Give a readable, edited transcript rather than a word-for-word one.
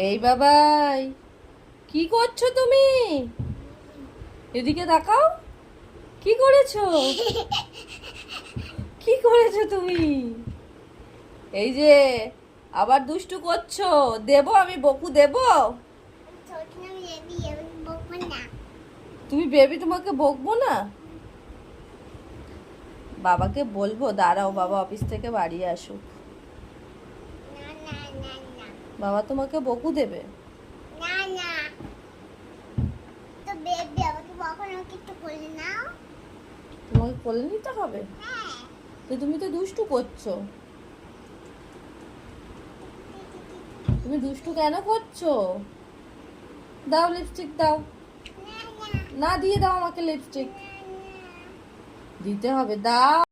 এই বাবাই, কি করছো তুমি? এদিকে তাকাও। কি করেছো? কি করেছো তুমি? এই যে আবার দুষ্টু করছো। দেবো আমি বকু দেবো? তুমি বেবি, তোমাকে বকবো না। বাবাকে বলবো, দাঁড়াও, বাবা অফিস থেকে বাড়ি আসুক। বাবা তোমাকে বকু দেবে? তোমাকে কোলে নিতে হবে? তো তুমি তো দুষ্টু করছো। তুমি দুষ্টু কেন করছো? দাও লিপস্টিক দাও। না দিয়ে দাও আমাকে লিপস্টিক। দিতে হবে, দাও।